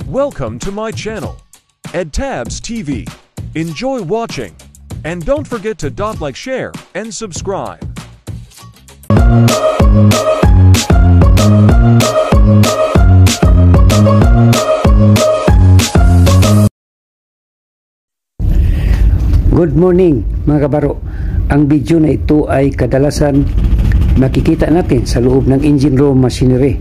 Welcome to my channel, EdTabs TV. Enjoy watching, and don't forget to like, share, and subscribe. Good morning mga kabaro. Ang video na ito ay kadalasan makikita natin sa loob ng engine room machinery,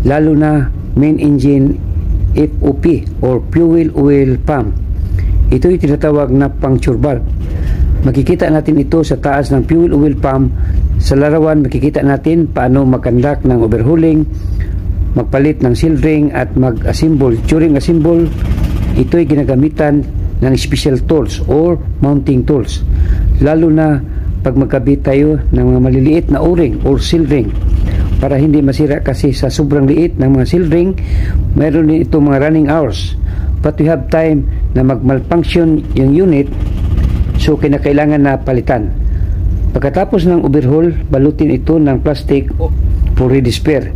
lalo na main engine FOP or fuel oil pump. Ito ay tinatawag na puncture valve. Makikita natin ito sa taas ng fuel oil pump. Sa larawan makikita natin paano mag-conduct ng overhauling, magpalit ng seal ring at mag-assemble. During assemble, ito ay ginagamitan ng special tools or mounting tools, lalo na pag magkabit tayo ng mga maliliit na o-ring or seal ring para hindi masira, kasi sa sobrang liit ng mga seal ring mayroon din ito mga running hours, but we have time na mag-malfunction yung unit, so kinakailangan na palitan. Pagkatapos ng overhaul, balutin ito ng plastic for redisper.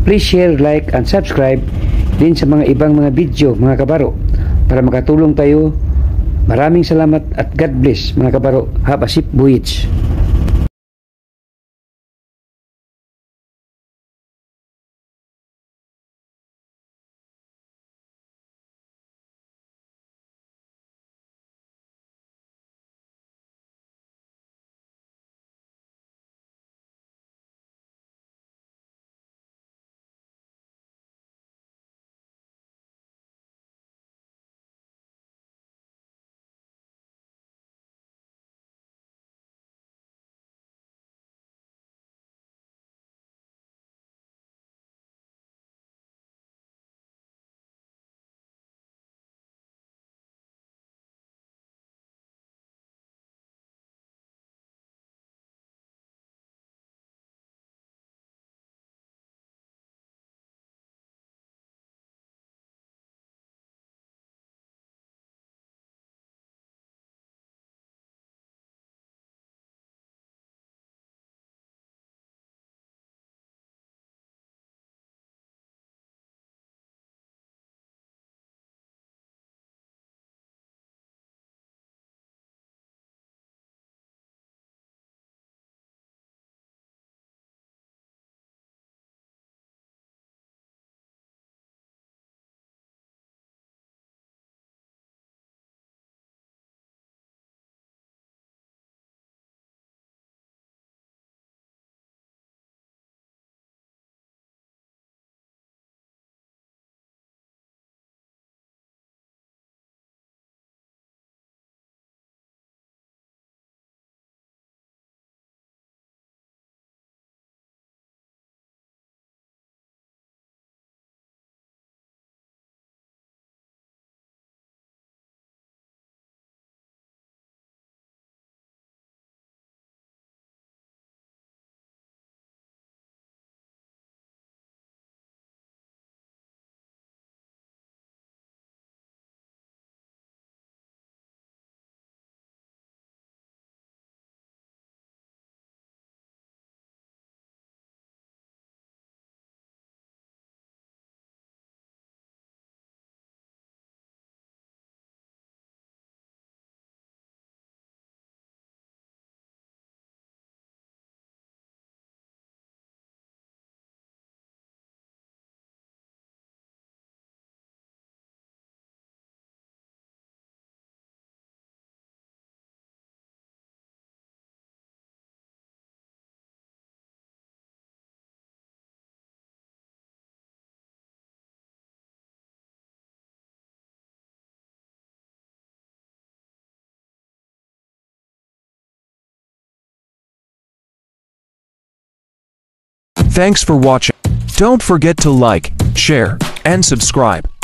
Please share, like and subscribe din sa mga ibang mga video mga kabaro para makatulong tayo. Maraming salamat at God bless mga kabaro. Have a safe voyage. Thanks for watching. Don't forget to like, share, and subscribe.